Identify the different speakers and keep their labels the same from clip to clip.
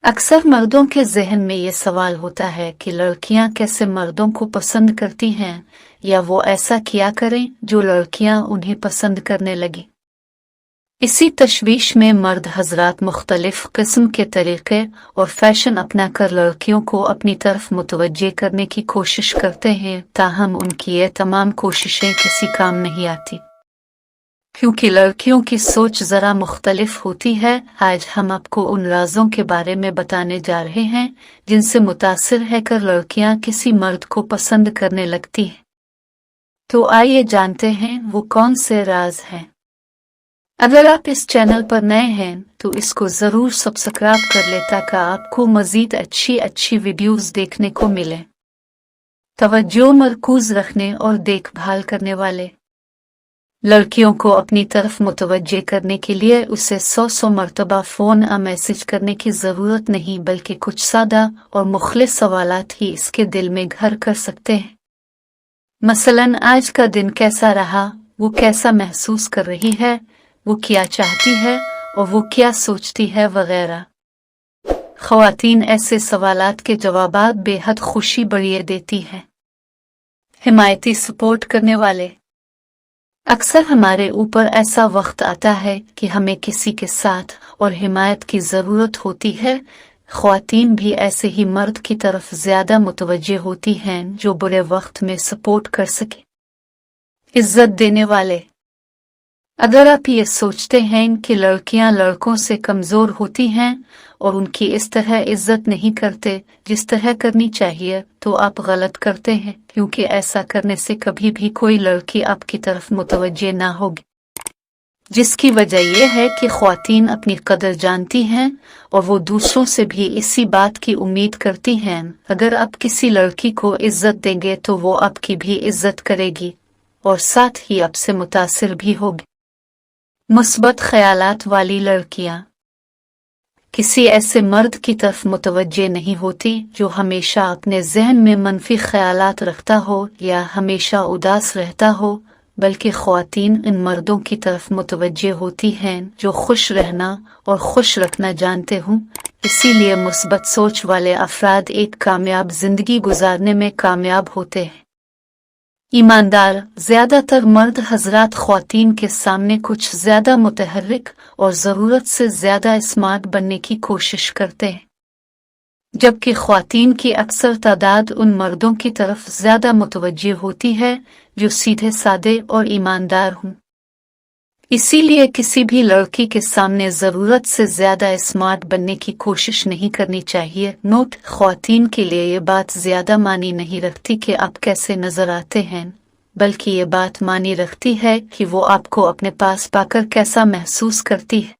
Speaker 1: अक्सर मर्दों के जहन में ये सवाल होता है कि लड़कियां कैसे मर्दों को पसंद करती हैं या वो ऐसा किया करें जो लड़कियां उन्हें पसंद करने लगें। इसी तशवीश में मर्द हजरात मुख्तलिफ किस्म के तरीके और फैशन अपनाकर लड़कियों को अपनी तरफ मुतवज्जे करने की कोशिश करते हैं, ताहम उनकी ये तमाम कोशिशें किसी काम नहीं आती क्योंकि लड़कियों की सोच ज़रा मुख्तलिफ होती है। आज हम आपको उन राज़ों के बारे में बताने जा रहे हैं जिनसे मुतासिर है कर लड़कियां किसी मर्द को पसंद करने लगती हैं। तो आइए जानते हैं वो कौन से राज हैं। अगर आप इस चैनल पर नए हैं तो इसको ज़रूर सब्सक्राइब कर लें ताकि आपको मज़ीद अच्छी वीडियोज़ देखने को मिले। तवज्जो मरकूज़ रखने और देखभाल करने वाले लड़कियों को अपनी तरफ मुतवज्जे करने के लिए उसे 100 मरतबा फ़ोन या मैसेज करने की ज़रूरत नहीं, बल्कि कुछ सादा और मुखलिस सवालात ही इसके दिल में घर कर सकते हैं। मसलन आज का दिन कैसा रहा, वो कैसा महसूस कर रही है, वो क्या चाहती है और वो क्या सोचती है वगैरह। ख़वातीन ऐसे सवालात के जवाबात बेहद खुशी बढ़िए देती हैं। हिमायती सपोर्ट करने वाले अक्सर हमारे ऊपर ऐसा वक्त आता है कि हमें किसी के साथ और हिमायत की ज़रूरत होती है। ख़वातीन भी ऐसे ही मर्द की तरफ ज़्यादा मुतवज्जे होती हैं जो बुरे वक्त में सपोर्ट कर सके। इज्जत देने वाले अगर आप ये सोचते हैं कि लड़कियां लड़कों से कमज़ोर होती हैं और उनकी इस तरह इज्जत नहीं करते जिस तरह करनी चाहिए, तो आप गलत करते हैं, क्योंकि ऐसा करने से कभी भी कोई लड़की आपकी तरफ मुतवज्जे ना होगी। जिसकी वजह यह है कि ख़वातीन अपनी कदर जानती हैं और वो दूसरों से भी इसी बात की उम्मीद करती हैं। अगर आप किसी लड़की को इज्जत देंगे तो वो आपकी भी इज्जत करेगी और साथ ही आपसे मुतासिर भी होगी। मुस्बत ख्यालात वाली लड़कियां किसी ऐसे मर्द की तरफ मुतवज्जे नहीं होती जो हमेशा अपने जहन में मनफी ख्यालात रखता हो या हमेशा उदास रहता हो, बल्कि ख़वातीन इन मर्दों की तरफ मुतवज्जे होती हैं जो खुश रहना और खुश रखना जानते हों। इसीलिए मुस्बत सोच वाले अफराद एक कामयाब जिंदगी गुजारने में कामयाब होते हैं। ईमानदार ज़्यादातर मर्द हजरात ख़वातीन के सामने कुछ ज़्यादा मुतहर्रिक और ज़रूरत से ज़्यादा स्मार्ट बनने की कोशिश करते हैं, जबकि ख़वातीन की अक्सर तादाद उन मर्दों की तरफ ज़्यादा मुतवज्जे होती है जो सीधे सादे और ईमानदार हों। इसीलिए किसी भी लड़की के सामने ज़रूरत से ज़्यादा स्मार्ट बनने की कोशिश नहीं करनी चाहिए। नोट: ख़वातीन के लिए ये बात ज़्यादा मानी नहीं रखती कि आप कैसे नज़र आते हैं, बल्कि ये बात मानी रखती है कि वो आपको अपने पास पाकर कैसा महसूस करती है।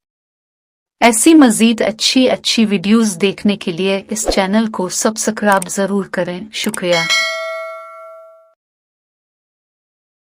Speaker 1: ऐसी मज़ीद अच्छी वीडियोज़ देखने के लिए इस चैनल को सब्सक्राइब ज़रूर करें। शुक्रिया।